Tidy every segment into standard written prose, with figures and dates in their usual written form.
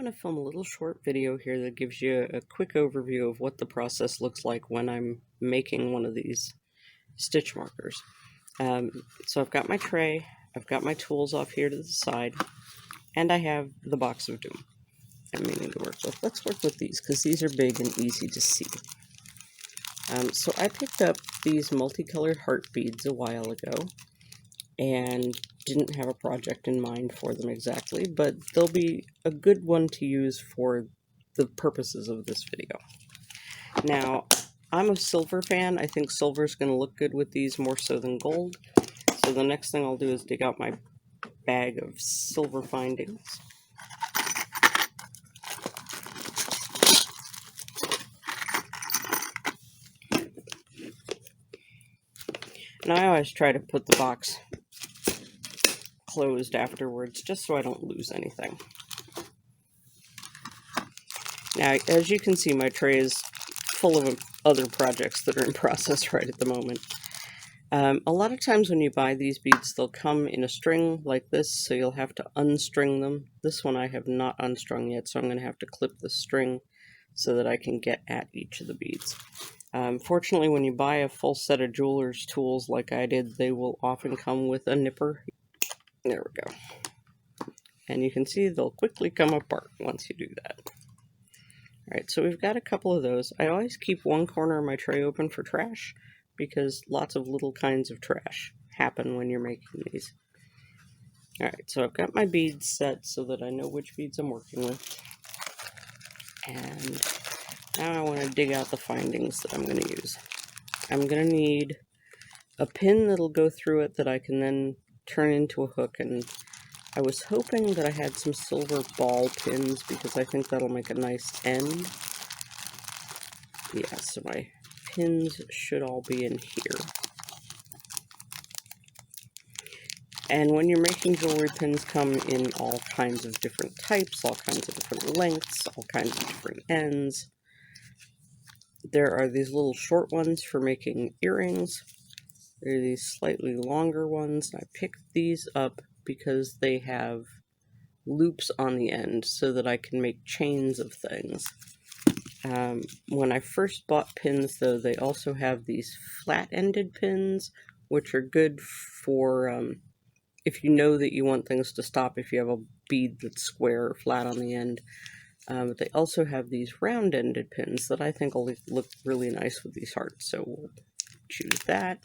going to film a little short video here that gives you a quick overview of what the process looks like when I'm making one of these stitch markers. So I've got my tray, I've got my tools off here to the side, and I have the box of doom I'm meaning to work with. Let's work with these because these are big and easy to see. So I picked up these multicolored heart beads a while ago and didn't have a project in mind for them exactly, but they'll be a good one to use for the purposes of this video. Now, I'm a silver fan. I think silver is going to look good with these more so than gold. So the next thing I'll do is dig out my bag of silver findings. And I always try to put the box closed afterwards, just so I don't lose anything. Now, as you can see, my tray is full of other projects that are in process right at the moment. A lot of times when you buy these beads, they'll come in a string like this, so you'll have to unstring them. This one I have not unstrung yet, so I'm going to have to clip the string so that I can get at each of the beads. Fortunately, when you buy a full set of jeweler's tools like I did, they will often come with a nipper. There we go. And you can see they'll quickly come apart once you do that. Alright, so we've got a couple of those. I always keep one corner of my tray open for trash, because lots of little kinds of trash happen when you're making these. Alright, so I've got my beads set so that I know which beads I'm working with. And now I want to dig out the findings that I'm going to use. I'm going to need a pin that'll go through it that I can then turn into a hook, and I was hoping that I had some silver ball pins because I think that'll make a nice end. Yeah, so my pins should all be in here. And when you're making jewelry, pins come in all kinds of different types, all kinds of different lengths, all kinds of different ends. There are these little short ones for making earrings. There are these slightly longer ones. I picked these up because they have loops on the end so that I can make chains of things. When I first bought pins, though, they also have these flat-ended pins, which are good for if you know that you want things to stop if you have a bead that's square or flat on the end. But they also have these round-ended pins that I think will look really nice with these hearts, so we'll choose that.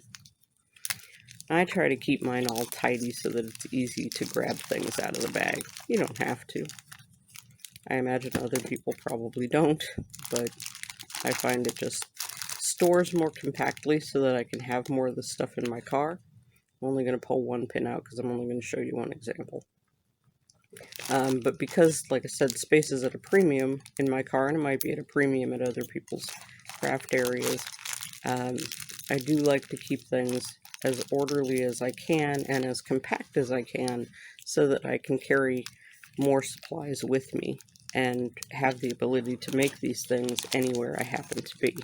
I try to keep mine all tidy so that it's easy to grab things out of the bag. You don't have to. I imagine other people probably don't, but I find it just stores more compactly so that I can have more of the stuff in my car. I'm only going to pull one pin out because I'm only going to show you one example. But because, like I said, space is at a premium in my car, and it might be at a premium at other people's craft areas, I do like to keep things as orderly as I can and as compact as I can so that I can carry more supplies with me and have the ability to make these things anywhere I happen to be.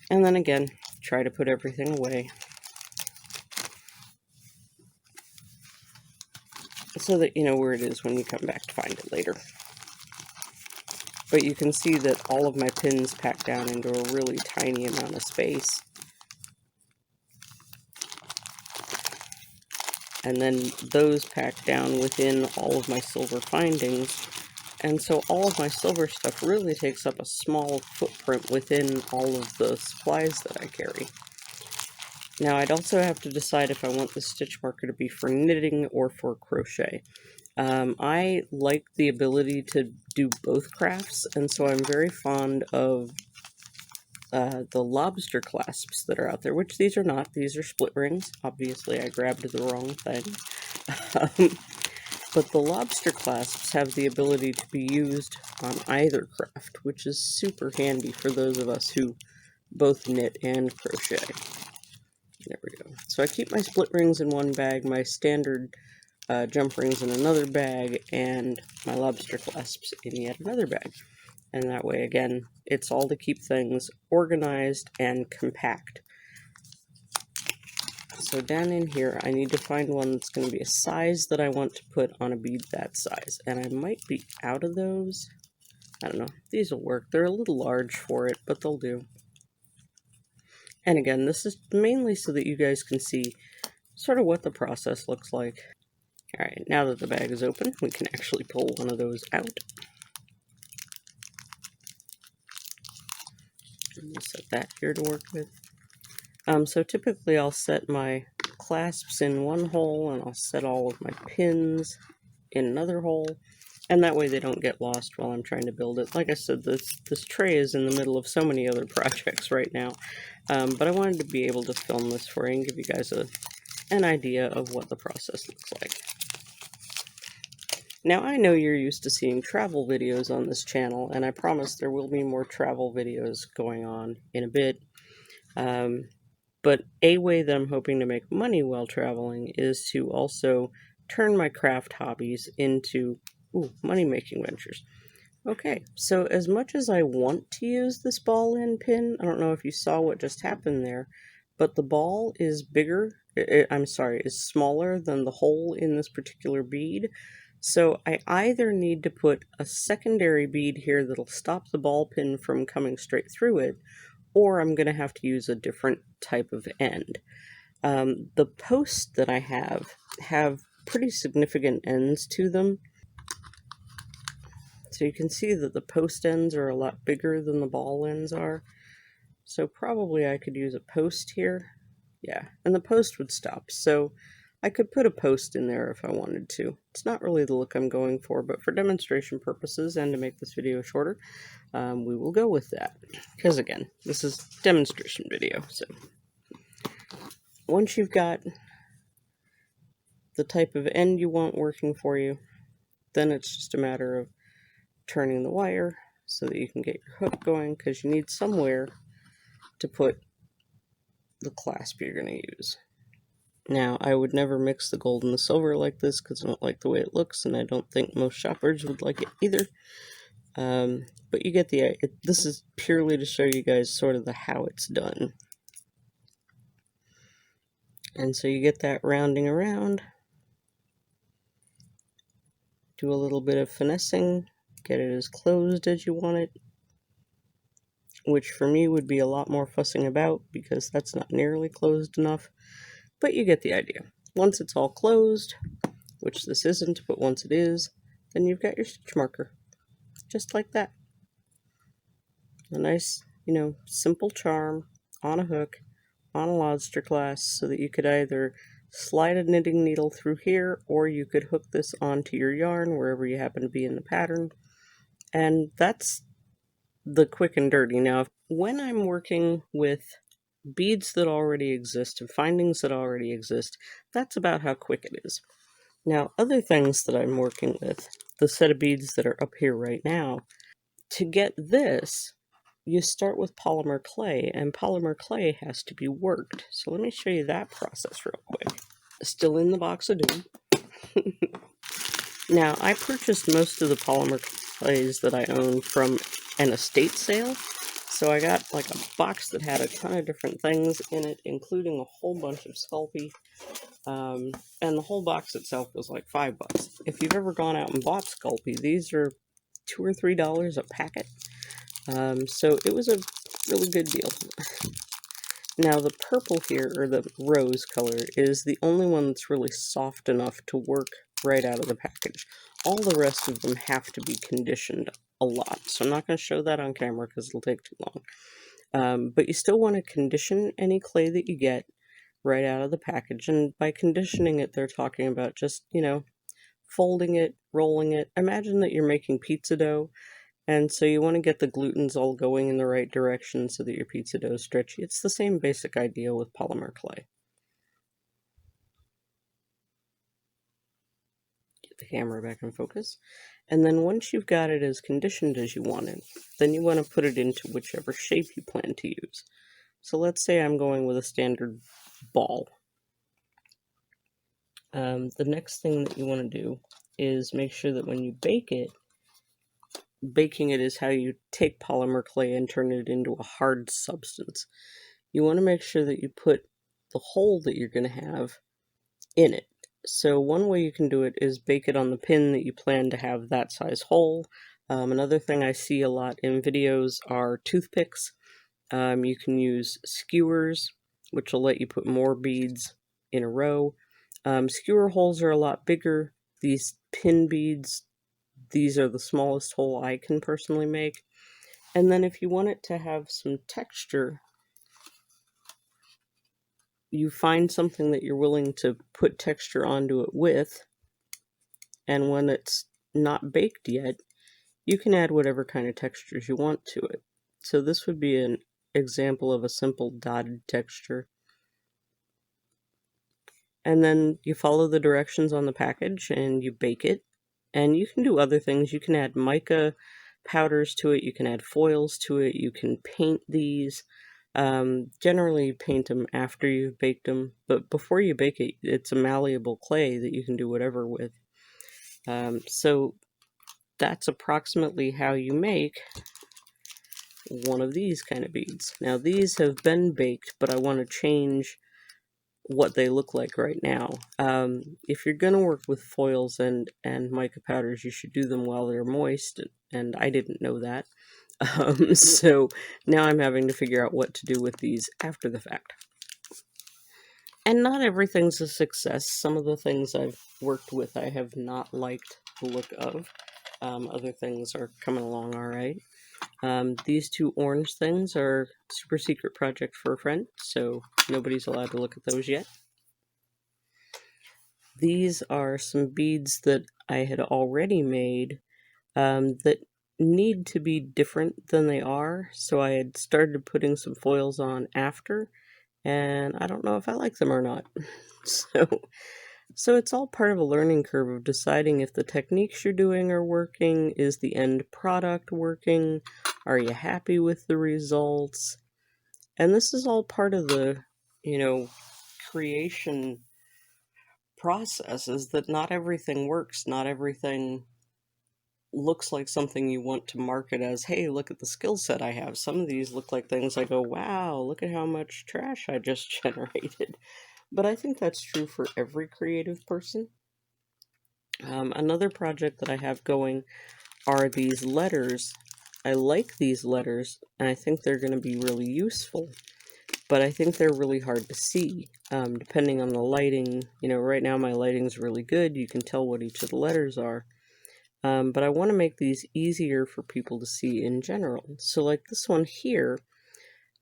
And then again, try to put everything away so that you know where it is when you come back to find it later. But you can see that all of my pins pack down into a really tiny amount of space. And then those pack down within all of my silver findings. And so all of my silver stuff really takes up a small footprint within all of the supplies that I carry. Now, I'd also have to decide if I want the stitch marker to be for knitting or for crochet. I like the ability to do both crafts, and so I'm very fond of the lobster clasps that are out there, which these are not. These are split rings. Obviously, I grabbed the wrong thing. But the lobster clasps have the ability to be used on either craft, which is super handy for those of us who both knit and crochet. There we go. So I keep my split rings in one bag, my standard jump rings in another bag, and my lobster clasps in yet another bag. And that way, again, it's all to keep things organized and compact So down in here, I need to find one that's going to be a size that I want to put on a bead that size. And I might be out of those. I don't know. These will work. They're a little large for it, but they'll do. And again, this is mainly so that you guys can see sort of what the process looks like. Alright, now that the bag is open, we can actually pull one of those out. And we'll set that here to work with. So typically I'll set my clasps in one hole, and I'll set all of my pins in another hole, and that way they don't get lost while I'm trying to build it. Like I said, this tray is in the middle of so many other projects right now, but I wanted to be able to film this for you and give you guys an idea of what the process looks like. Now, I know you're used to seeing travel videos on this channel, and I promise there will be more travel videos going on in a bit. But a way that I'm hoping to make money while traveling is to also turn my craft hobbies into money-making ventures. Okay, so as much as I want to use this ball end pin, I don't know if you saw what just happened there, but the ball is bigger, is smaller than the hole in this particular bead. So I either need to put a secondary bead here that'll stop the ball pin from coming straight through it, or I'm going to have to use a different type of end. The posts that I have pretty significant ends to them. So you can see that the post ends are a lot bigger than the ball ends are. So probably I could use a post here. Yeah, and the post would stop. So I could put a post in there if I wanted to. It's not really the look I'm going for, but for demonstration purposes and to make this video shorter, we will go with that. Because again, this is demonstration video. So once you've got the type of end you want working for you, then it's just a matter of turning the wire so that you can get your hook going, because you need somewhere to put the clasp you're going to use. Now, I would never mix the gold and the silver like this because I don't like the way it looks, and I don't think most shoppers would like it either. But you get the idea. This is purely to show you guys sort of how it's done. And so you get that rounding around, do a little bit of finessing, get it as closed as you want it, which for me would be a lot more fussing about because that's not nearly closed enough. But you get the idea. Once it's all closed, which this isn't, but once it is, then you've got your stitch marker. Just like that. A nice, simple charm on a hook, on a lobster class, so that you could either slide a knitting needle through here, or you could hook this onto your yarn wherever you happen to be in the pattern. And that's the quick and dirty. Now, when I'm working with beads that already exist and findings that already exist, that's about how quick it is. Now, other things that I'm working with, the set of beads that are up here right now, to get this, you start with polymer clay, and polymer clay has to be worked. So let me show you that process real quick. Still in the box of doom. Now, I purchased most of the polymer clays that I own from an estate sale. So I got like a box that had a ton of different things in it, including a whole bunch of Sculpey. And the whole box itself was like $5. If you've ever gone out and bought Sculpey, these are $2 or $3 a packet. So it was a really good deal. Now the purple here, or the rose color, is the only one that's really soft enough to work right out of the package. All the rest of them have to be conditioned a lot. So I'm not going to show that on camera because it'll take too long. But you still want to condition any clay that you get right out of the package. And by conditioning it, they're talking about just, folding it, rolling it. Imagine that you're making pizza dough. And so you want to get the glutens all going in the right direction so that your pizza dough is stretchy. It's the same basic idea with polymer clay. Get the camera back in focus. And then once you've got it as conditioned as you want it, then you want to put it into whichever shape you plan to use. So let's say I'm going with a standard ball. The next thing that you want to do is make sure that when you bake it, baking it is how you take polymer clay and turn it into a hard substance. You want to make sure that you put the hole that you're going to have in it. So one way you can do it is bake it on the pin that you plan to have that size hole. Another thing I see a lot in videos are toothpicks. You can use skewers, which will let you put more beads in a row. Skewer holes are a lot bigger. These pin beads, these are the smallest hole I can personally make. And then if you want it to have some texture, you find something that you're willing to put texture onto it with, and when it's not baked yet, you can add whatever kind of textures you want to it. So this would be an example of a simple dotted texture. And then you follow the directions on the package and you bake it. And you can do other things. You can add mica powders to it, you can add foils to it, you can paint these. Generally paint them after you've baked them, but before you bake it, it's a malleable clay that you can do whatever with. So that's approximately how you make one of these kind of beads. Now these have been baked, but I want to change what they look like right now. If you're going to work with foils and mica powders, you should do them while they're moist, and I didn't know that. So now I'm having to figure out what to do with these after the fact. And not everything's a success. Some of the things I've worked with I have not liked the look of. Other things are coming along all right. These two orange things are super secret project for a friend, so nobody's allowed to look at those yet. These are some beads that I had already made that need to be different than they are, so I had started putting some foils on after, and I don't know if I like them or not. So it's all part of a learning curve of deciding if the techniques you're doing are working, is the end product working, are you happy with the results? And this is all part of the, creation process, is that not everything works, not everything looks like something you want to market as, hey, look at the skill set I have. Some of these look like things I go, wow, look at how much trash I just generated. But I think that's true for every creative person. Another project that I have going are these letters. I like these letters, and I think they're going to be really useful, but I think they're really hard to see, depending on the lighting. Right now my lighting's really good. You can tell what each of the letters are. But I want to make these easier for people to see in general. So like this one here,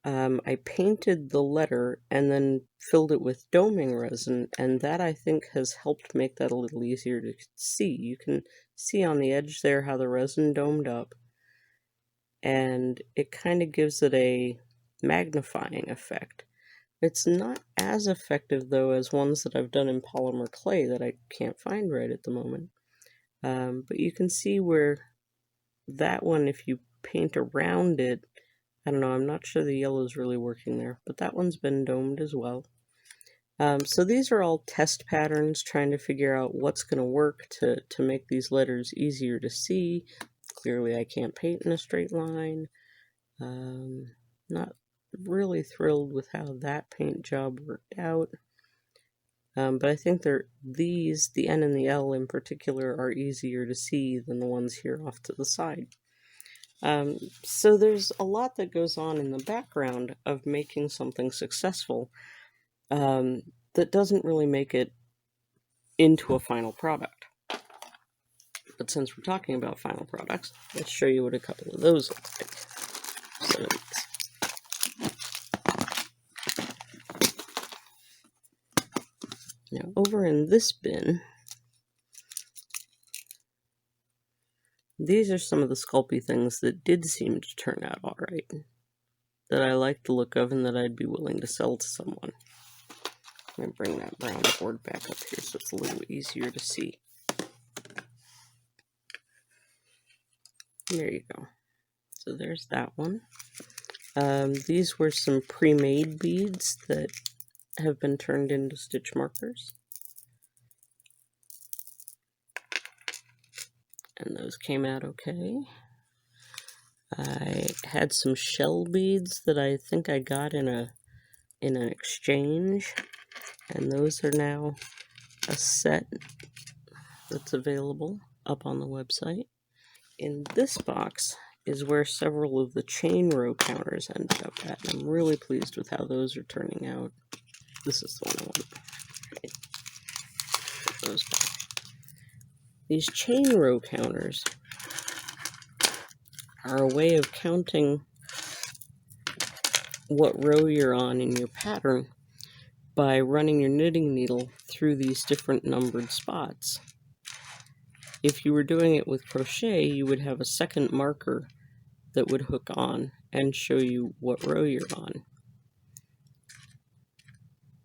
I painted the letter and then filled it with doming resin, and that I think has helped make that a little easier to see. You can see on the edge there how the resin domed up, and it kind of gives it a magnifying effect. It's not as effective though as ones that I've done in polymer clay that I can't find right at the moment. But you can see where that one, if you paint around it, I don't know, I'm not sure the yellow is really working there, but that one's been domed as well. So these are all test patterns, trying to figure out what's going to work to make these letters easier to see. Clearly I can't paint in a straight line. Not really thrilled with how that paint job worked out. But I think the N and the L in particular, are easier to see than the ones here off to the side. So there's a lot that goes on in the background of making something successful that doesn't really make it into a final product. But since we're talking about final products, let's show you what a couple of those look like. So now over in this bin, these are some of the Sculpey things that did seem to turn out alright, that I like the look of and that I'd be willing to sell to someone. I'm going to bring that brown board back up here so it's a little easier to see. There you go. So there's that one. These were some pre-made beads that have been turned into stitch markers. And those came out okay. I had some shell beads that I think I got in a in an exchange, and those are now a set that's available up on the website. In this box is where several of the chain row counters ended up at, and I'm really pleased with how those are turning out. This is the one I want to put those back. These chain row counters are a way of counting what row you're on in your pattern by running your knitting needle through these different numbered spots. If you were doing it with crochet, you would have a second marker that would hook on and show you what row you're on.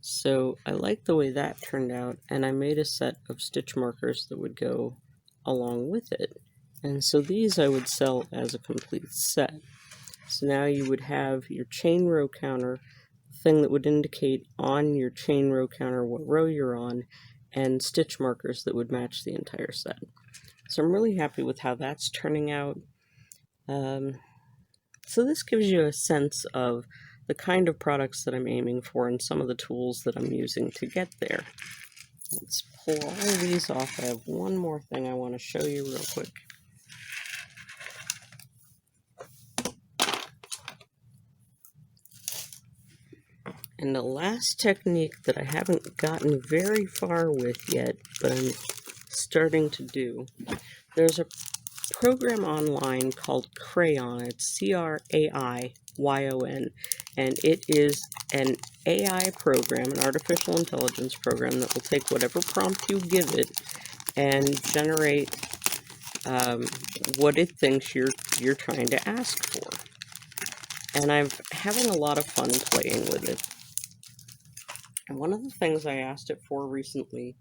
So I like the way that turned out, and I made a set of stitch markers that would go along with it. And so these I would sell as a complete set. So now you would have your chain row counter, thing that would indicate on your chain row counter what row you're on, and stitch markers that would match the entire set. So I'm really happy with how that's turning out. So this gives you a sense of the kind of products that I'm aiming for and some of the tools that I'm using to get there. Let's pull all of these off. I have one more thing I want to show you real quick. And the last technique that I haven't gotten very far with yet, but I'm starting to do, there's a program online called Crayon. It's C-R-A-I-Y-O-N, and it is an AI program, an artificial intelligence program that will take whatever prompt you give it and generate what it thinks you're trying to ask for. And I'm having a lot of fun playing with it. And one of the things I asked it for recently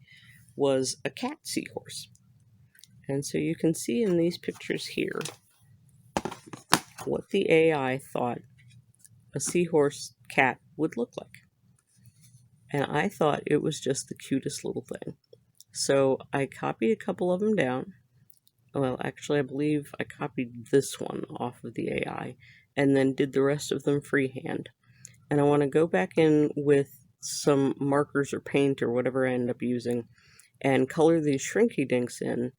was a cat seahorse. And so you can see in these pictures here what the AI thought a seahorse cat would look like. And I thought it was just the cutest little thing. So I copied a couple of them down. Well, actually, I believe I copied this one off of the AI and then did the rest of them freehand. And I want to go back in with some markers or paint or whatever I end up using and color these shrinky dinks in,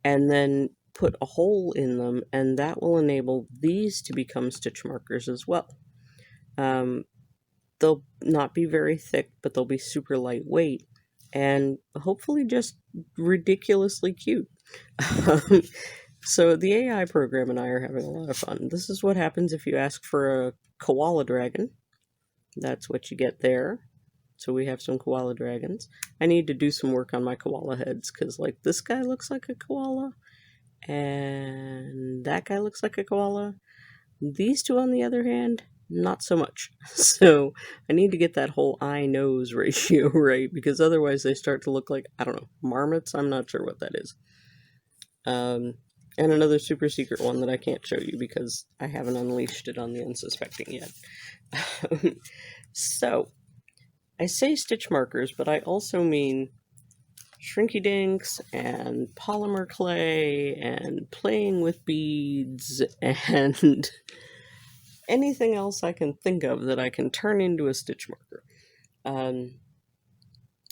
and then put a hole in them, and that will enable these to become stitch markers as well. They'll not be very thick, but they'll be super lightweight and hopefully just ridiculously cute. So the AI program and I are having a lot of fun. This is what happens if you ask for a koala dragon. That's what you get there. So we have some koala dragons. I need to do some work on my koala heads, because like this guy looks like a koala and that guy looks like a koala. These two, on the other hand, not so much. So I need to get that whole eye-nose ratio right, because otherwise they start to look like, I don't know, marmots? I'm not sure what that is. And another super secret one that I can't show you because I haven't unleashed it on the unsuspecting yet. So I say stitch markers, but I also mean shrinky dinks and polymer clay and playing with beads and anything else I can think of that I can turn into a stitch marker.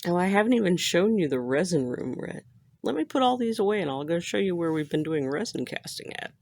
Oh, I haven't even shown you the resin room yet. Let me put all these away and I'll go show you where we've been doing resin casting at.